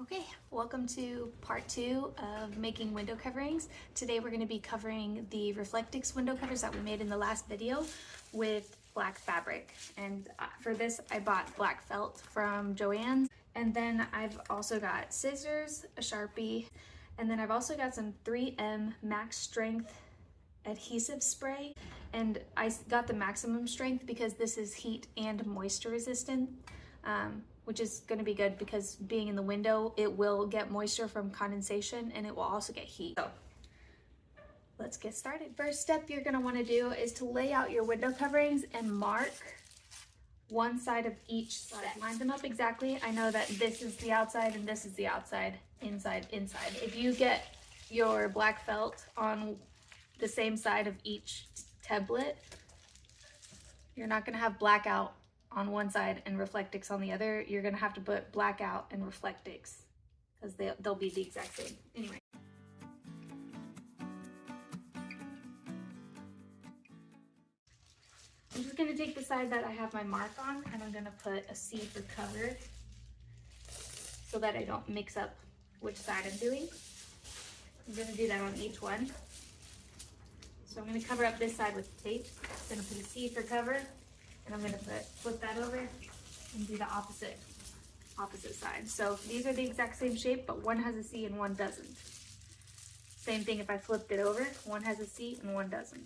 Okay, welcome to part 2 of making window coverings. Today we're going to be covering the Reflectix window covers that we made in the last video with black fabric. And for this I bought black felt from Joann's. And then I've also got scissors, a Sharpie, and then I've also got some 3M max strength adhesive spray. And I got the maximum strength because this is heat and moisture resistant. Which is going to be good because being in the window, it will get moisture from condensation and it will also get heat. So let's get started. First step you're going to want to do is to lay out your window coverings and mark one side of each set. Line them up exactly. I know that this is the outside and this is the outside, inside, inside. If you get your black felt on the same side of each template, you're not going to have blackout on one side and Reflectix on the other. You're gonna have to put blackout and Reflectix because they'll be the exact same. Anyway. I'm just gonna take the side that I have my mark on and I'm gonna put a C for cover so that I don't mix up which side I'm doing. I'm gonna do that on each one. So I'm gonna cover up this side with tape. I'm gonna put a C for cover. And I'm going to flip that over and do the opposite side. So these are the exact same shape, but one has a C and one doesn't. Same thing if I flipped it over, one has a C and one doesn't.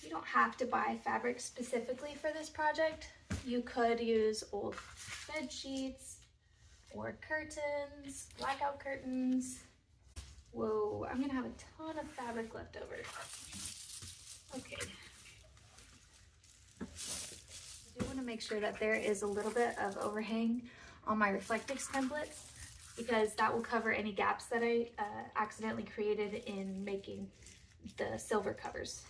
You don't have to buy fabric specifically for this project. You could use old bed sheets or curtains, blackout curtains. Whoa, I'm gonna have a ton of fabric left over. Okay. I do want to make sure that there is a little bit of overhang on my Reflectix templates because that will cover any gaps that I accidentally created in making the silver covers.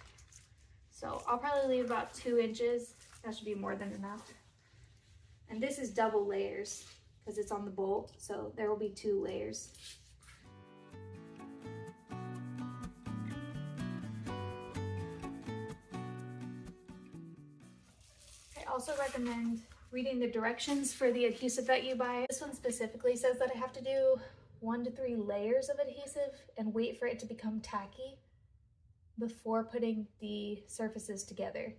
So I'll probably leave about 2 inches. That should be more than enough. And this is double layers because it's on the bolt, so there will be 2 layers. I also recommend reading the directions for the adhesive that you buy. This one specifically says that I have to do 1 to 3 layers of adhesive and wait for it to become tacky before putting the surfaces together.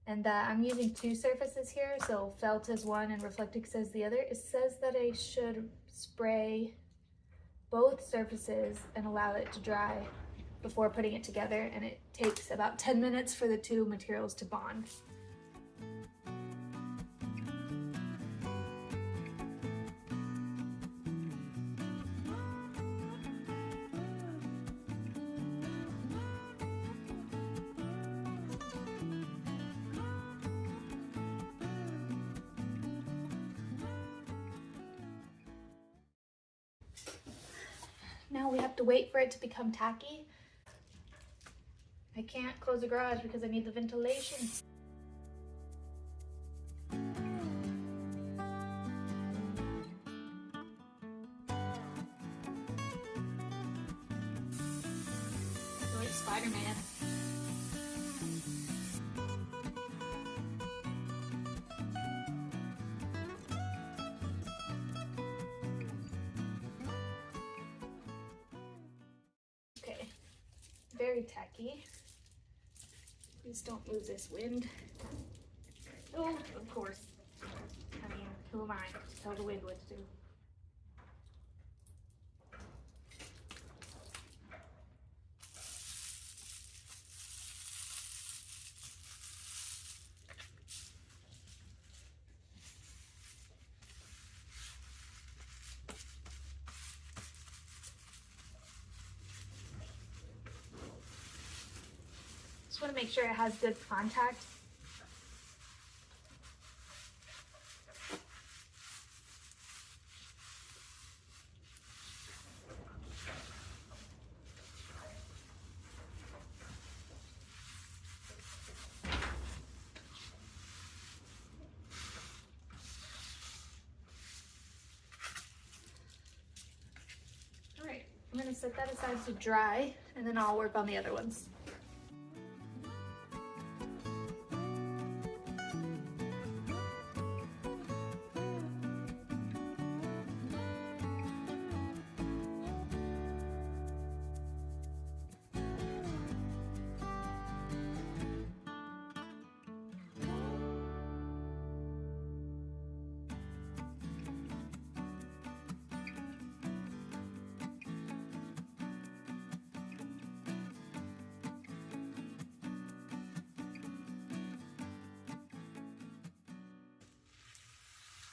And I'm using 2 surfaces here, so felt is one and Reflectix is the other. It says that I should spray both surfaces and allow it to dry before putting it together, and it takes about 10 minutes for the 2 materials to bond. Now we have to wait for it to become tacky. I can't close the garage because I need the ventilation. Like Spider-Man. Very tacky. Please don't lose this wind. Oh, of course. I mean, who am I to tell the wind what to do? Just want to make sure it has good contact. gonna set that aside to dry, and then I'll work on the other ones.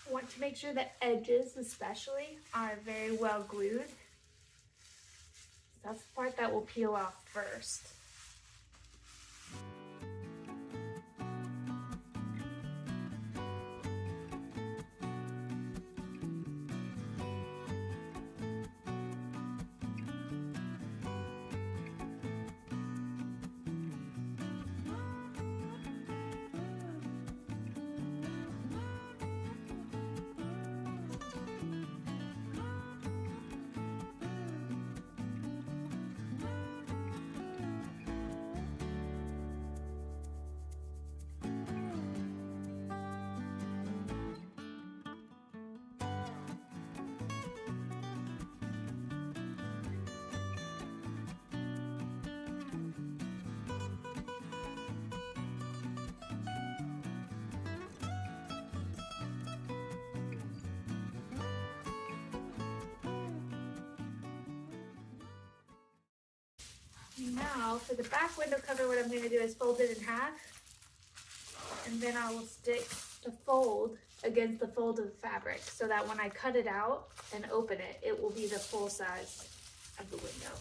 I want to make sure the edges especially are very well glued. That's the part that will peel off first. Now for the back window cover, what I'm going to do is fold it in half, and then I will stick the fold against the fold of the fabric so that when I cut it out and open it, it will be the full size of the window.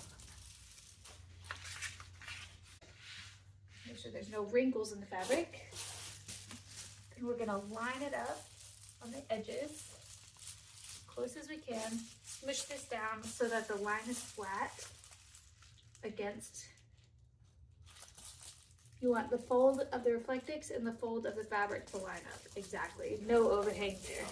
Make sure there's no wrinkles in the fabric. Then we're going to line it up on the edges as close as we can. Smush this down so that the line is flat against. You want the fold of the Reflectix and the fold of the fabric to line up exactly. No overhang there.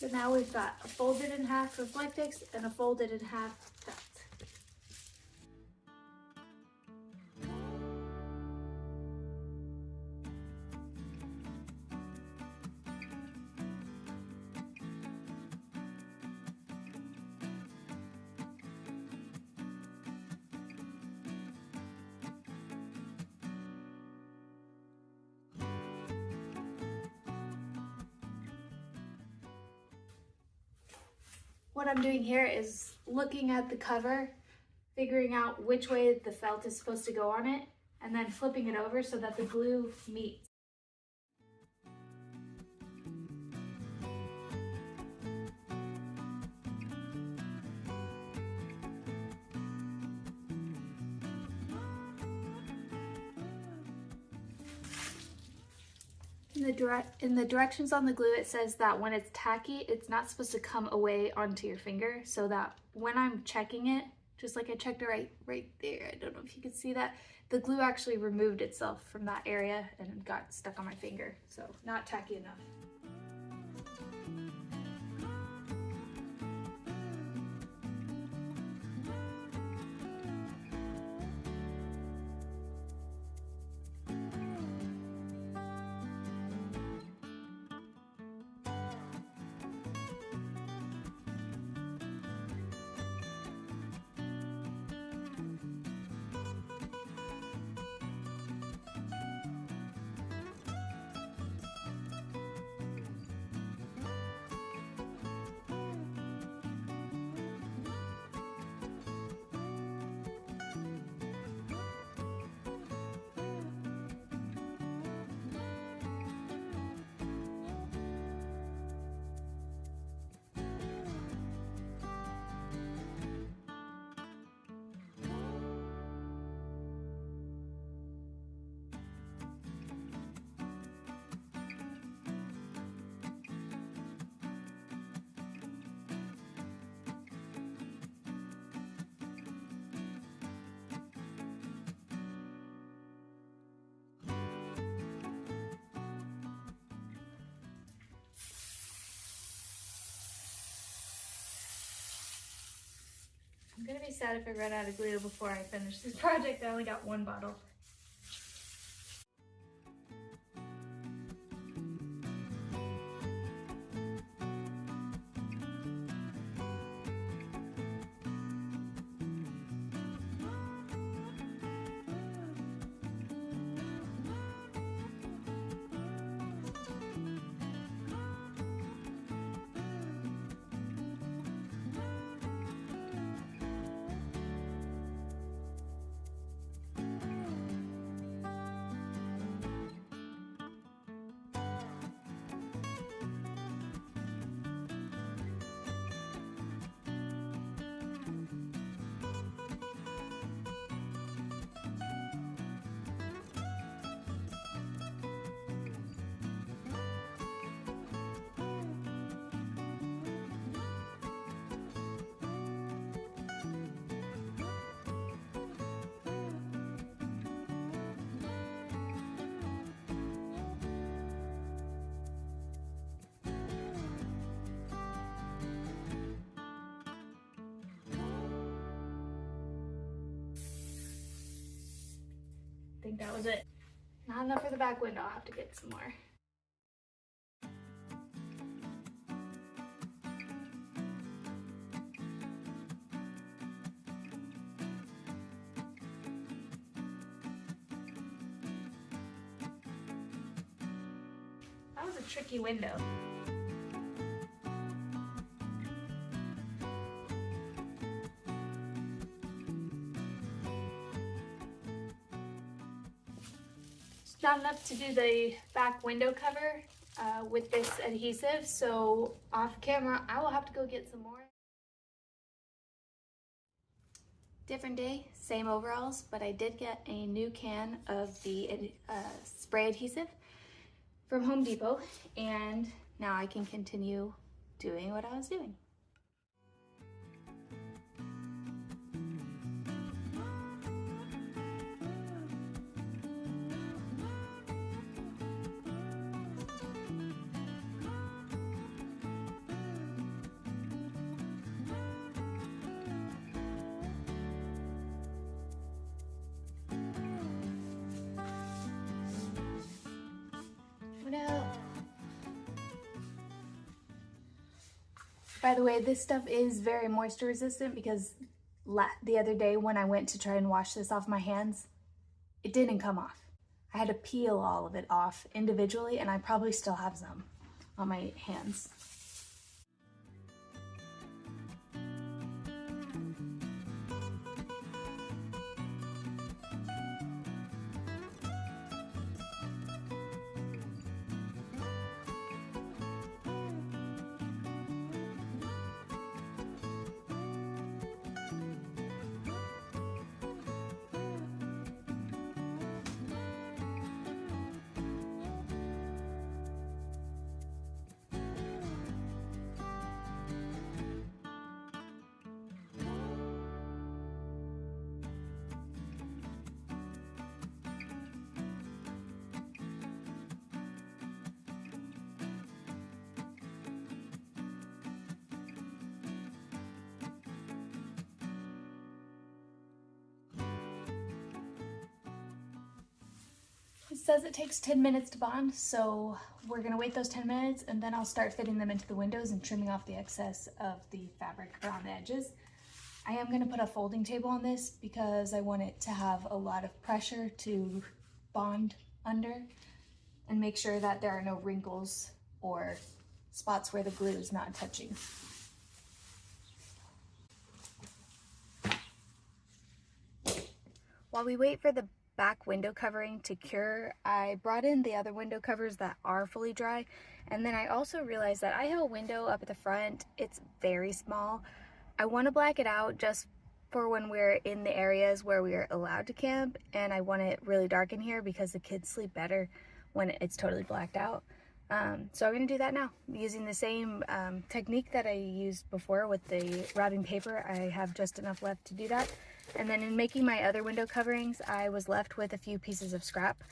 So now we've got a folded in half Reflectix and a folded in half felt. What I'm doing here is looking at the cover, figuring out which way the felt is supposed to go on it, and then flipping it over so that the glue meets. In the directions on the glue, it says that when it's tacky, it's not supposed to come away onto your finger, so that when I'm checking it, just like I checked it right there, I don't know if you can see that, the glue actually removed itself from that area and got stuck on my finger, so not tacky enough. I'm gonna be sad if I run out of glue before I finish this project. I only got one bottle. I think that was it. Not enough for the back window. I'll have to get some more. That was a tricky window. Not enough to do the back window cover with this adhesive, so off camera I will have to go get some more. Different day, same overalls, but I did get a new can of the spray adhesive from Home Depot, and now I can continue doing what I was doing. By the way, this stuff is very moisture resistant because the other day when I went to try and wash this off my hands, it didn't come off. I had to peel all of it off individually, and I probably still have some on my hands. It says it takes 10 minutes to bond, so we're gonna wait those 10 minutes and then I'll start fitting them into the windows and trimming off the excess of the fabric around the edges. I am gonna put a folding table on this because I want it to have a lot of pressure to bond under and make sure that there are no wrinkles or spots where the glue is not touching. While we wait for the back window covering to cure, I brought in the other window covers that are fully dry, and then I also realized that I have a window up at the front. It's very small. I want to black it out just for when we're in the areas where we are allowed to camp, and I want it really dark in here because the kids sleep better when it's totally blacked out. So I'm going to do that now using the same technique that I used before with the wrapping paper. I have just enough left to do that. And then in making my other window coverings, I was left with a few pieces of scrap,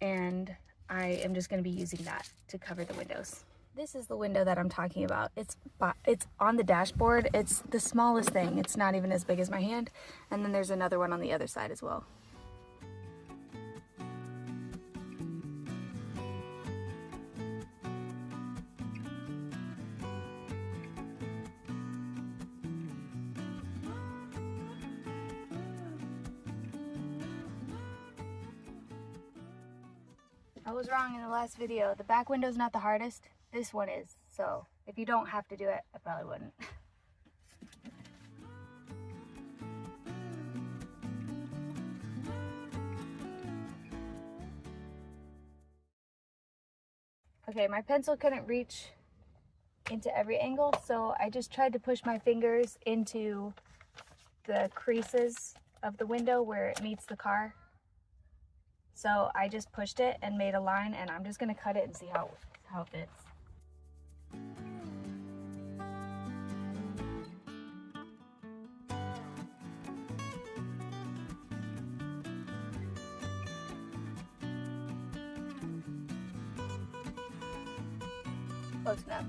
and I am just going to be using that to cover the windows. This is the window that I'm talking about. It's on the dashboard. It's the smallest thing. It's not even as big as my hand. And then there's another one on the other side as well. I was wrong in the last video. The back window's not the hardest. This one is. So if you don't have to do it, I probably wouldn't. Okay, my pencil couldn't reach into every angle, so I just tried to push my fingers into the creases of the window where it meets the car. So I just pushed it and made a line, and I'm just gonna cut it and see how it fits. Close enough.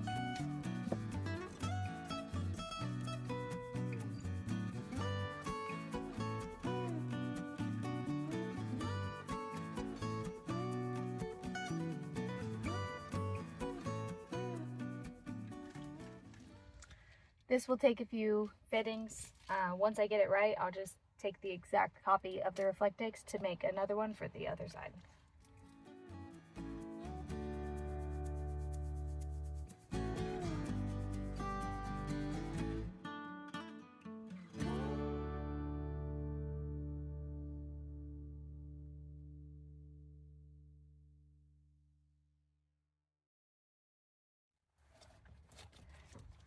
This will take a few fittings. Once I get it right, I'll just take the exact copy of the Reflectix to make another one for the other side.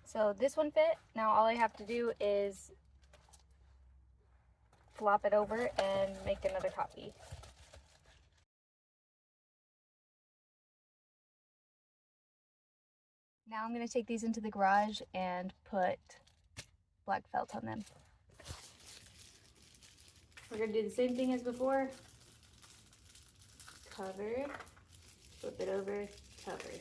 So this one fit. Now all I have to do is flop it over and make another copy. Now I'm going to take these into the garage and put black felt on them. We're going to do the same thing as before. Cover, flip it over, cover.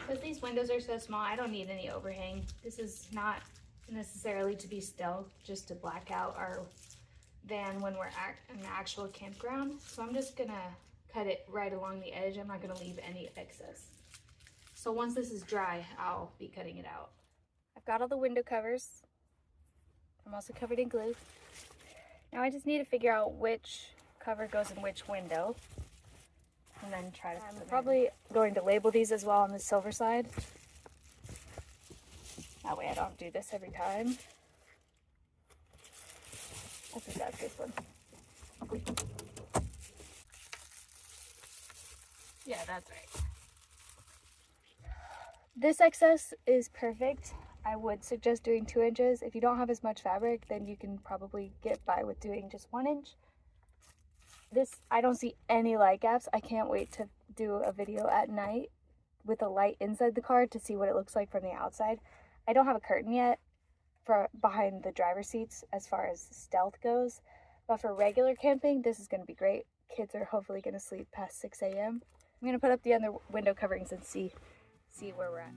Because these windows are so small, I don't need any overhang. This is not necessarily to be stealth, just to black out our van when we're at an actual campground. So I'm just gonna cut it right along the edge. I'm not gonna leave any excess. So once this is dry, I'll be cutting it out. I've got all the window covers. I'm also covered in glue. Now I just need to figure out which cover goes in which window. And then try to. I'm probably going to label these as well on the silver side. That way I don't do this every time. I think that's this one. Yeah, that's right. This excess is perfect. I would suggest doing 2 inches. If you don't have as much fabric, then you can probably get by with doing just 1 inch. This, I don't see any light gaps. I can't wait to do a video at night with a light inside the car to see what it looks like from the outside. I don't have a curtain yet for behind the driver's seats as far as stealth goes, but for regular camping, this is going to be great. Kids are hopefully going to sleep past 6 a.m. I'm going to put up the other window coverings and see where we're at.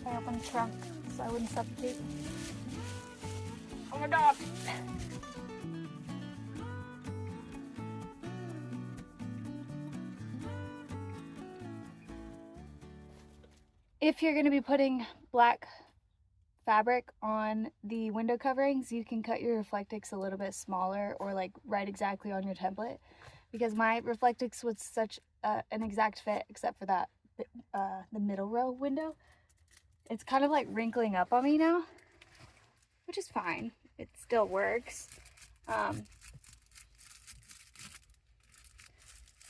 I opened the trunk so I wouldn't suffocate. Oh my god! If you're going to be putting black fabric on the window coverings, you can cut your Reflectix a little bit smaller or like right exactly on your template, because my Reflectix was such an exact fit except for that the middle row window. It's kind of like wrinkling up on me now, which is fine. It still works.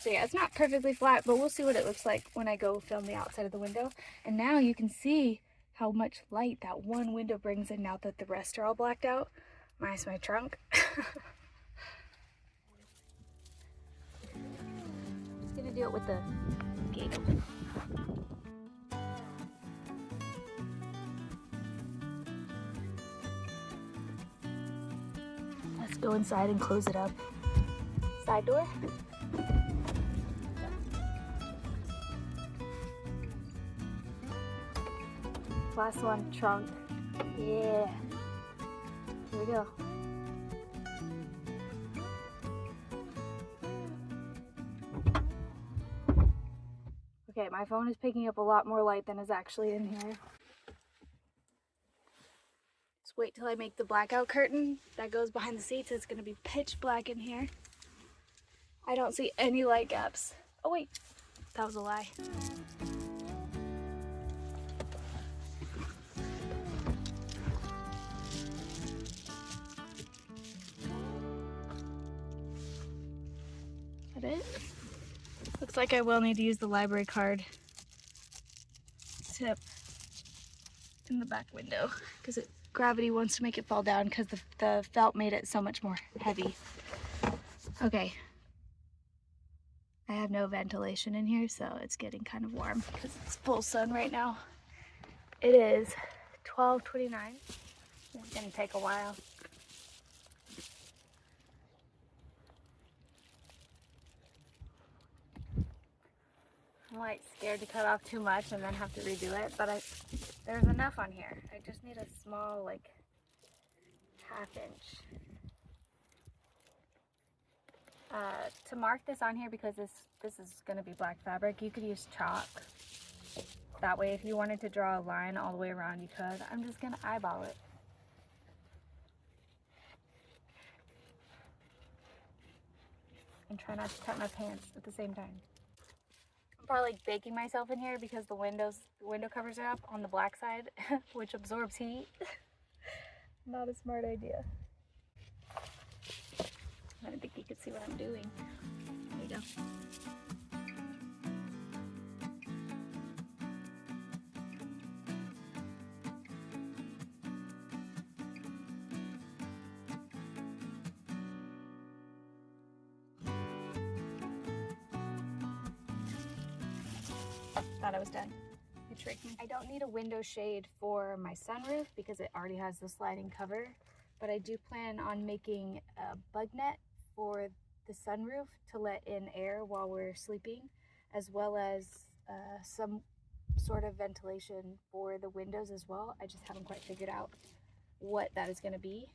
So yeah, it's not perfectly flat, but we'll see what it looks like when I go film the outside of the window. And now you can see how much light that one window brings in now that the rest are all blacked out. Minus my trunk. Just gonna do it with the gate open. Let's go inside and close it up. Side door. Last one, trunk. Yeah. Here we go. Okay, my phone is picking up a lot more light than is actually in here. Just wait till I make the blackout curtain that goes behind the seats. It's gonna be pitch black in here. I don't see any light gaps. Oh wait, that was a lie. Is that it? Looks like I will need to use the library card tip in the back window because gravity wants to make it fall down because the felt made it so much more heavy. Okay. I have no ventilation in here, so it's getting kind of warm because it's full sun right now. It is 12:29. It's gonna take a while. I'm like scared to cut off too much and then have to redo it, but there's enough on here. I just need a small, like, 1/2 inch. To mark this on here, because this is going to be black fabric, you could use chalk. That way if you wanted to draw a line all the way around, you could. I'm just going to eyeball it. And try not to cut my pants at the same time. I'm probably like baking myself in here because the window covers are up on the black side, which absorbs heat. Not a smart idea. I don't think you could see what I'm doing. There you go. Thought I was done. You tricked me. I don't need a window shade for my sunroof because it already has the sliding cover, but I do plan on making a bug net for the sunroof to let in air while we're sleeping, as well as some sort of ventilation for the windows as well. I just haven't quite figured out what that is going to be.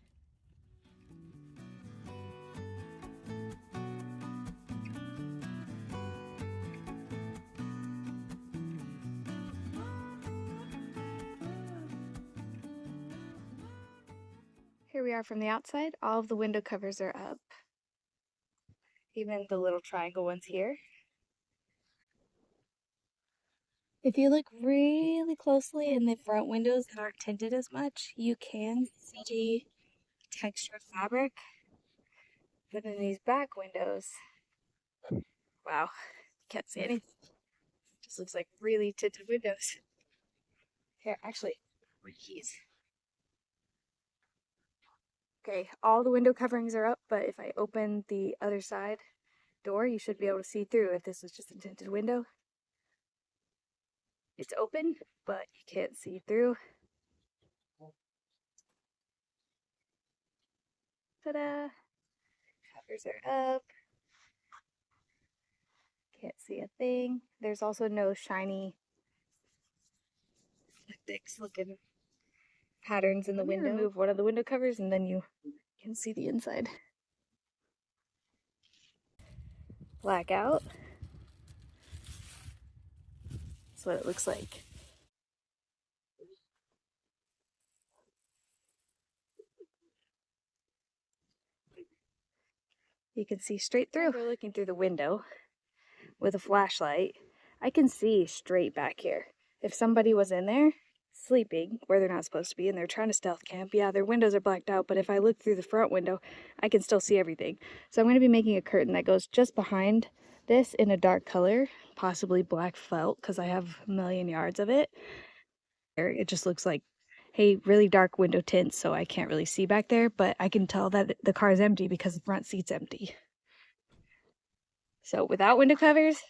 Here we are from the outside. All of the window covers are up. Even the little triangle ones here. If you look really closely in the front windows that aren't tinted as much, you can see textured fabric. But in these back windows, wow, can't see anything. Just looks like really tinted windows. Here, actually, my keys. Okay, all the window coverings are up, but if I open the other side door, you should be able to see through if this was just a tinted window. It's open, but you can't see through. Ta-da! Covers are up. Can't see a thing. There's also no shiny looking patterns in the window. Remove one of the window covers and then you can see the inside. Blackout. That's what it looks like. You can see straight through. If we're looking through the window with a flashlight, I can see straight back here. If somebody was in there sleeping where they're not supposed to be and they're trying to stealth camp, yeah, their windows are blacked out, but if I look through the front window, I can still see everything. So I'm going to be making a curtain that goes just behind this in a dark color, possibly black felt because I have a million yards of it. It just looks like, hey, really dark window tints, so I can't really see back there, but I can tell that the car is empty because the front seat's empty. So without window covers,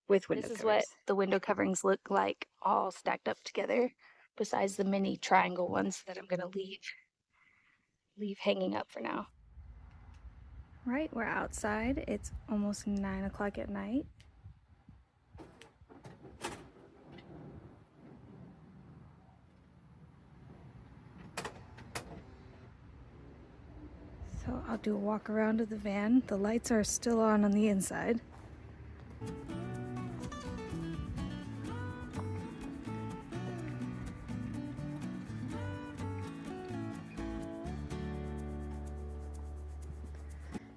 with window covers. This is what the window coverings look like all stacked up together, besides the mini triangle ones that I'm gonna leave hanging up for now. Right, we're outside. It's almost 9 o'clock at night. So I'll do a walk around to the van. The lights are still on the inside.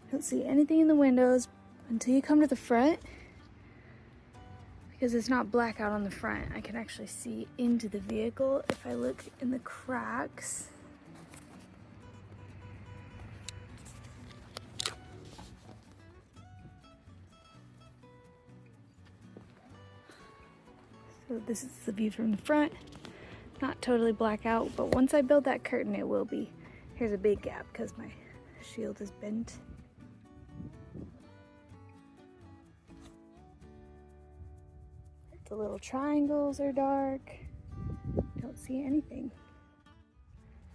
Don't see anything in the windows until you come to the front. Because it's not blackout on the front, I can actually see into the vehicle if I look in the cracks. So this is the view from the front. Not totally blackout, but once I build that curtain, it will be. Here's a big gap because my shield is bent. The little triangles are dark. Don't see anything.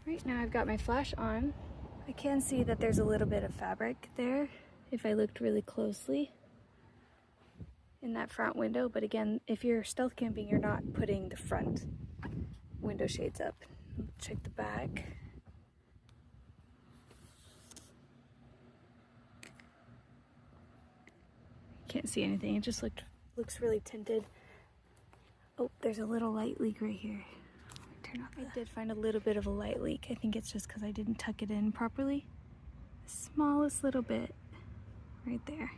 Right now I've got my flash on. I can see that there's a little bit of fabric there if I looked really closely in that front window. But again, if you're stealth camping, you're not putting the front window shades up. Check the back. Can't see anything. It just looks really tinted. Oh, there's a little light leak right here. Turn off. I did find a little bit of a light leak. I think it's just because I didn't tuck it in properly. The smallest little bit right there.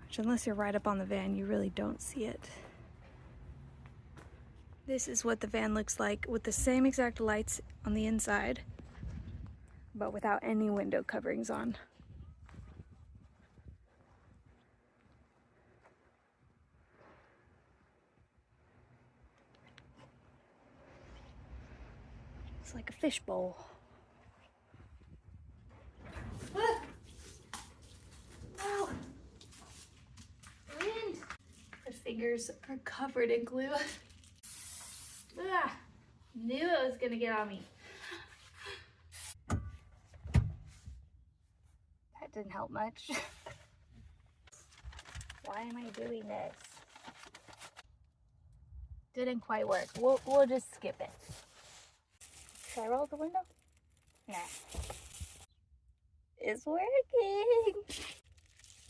Which, unless you're right up on the van, you really don't see it. This is what the van looks like with the same exact lights on the inside, but without any window coverings on. It's like a fishbowl. Ah! No! Wind! The fingers are covered in glue. Ah! Knew it was gonna get on me. That didn't help much. Why am I doing this? Didn't quite work. We'll just skip it. Should I roll the window? Nah. It's working.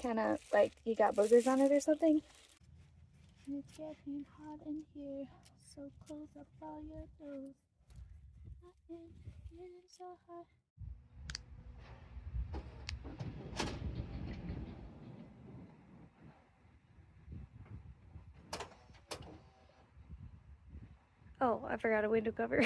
Kind of like you got boogers on it or something. It's getting hot in here, so close up all your doors. Hot in here, so hot. Oh, I forgot a window cover.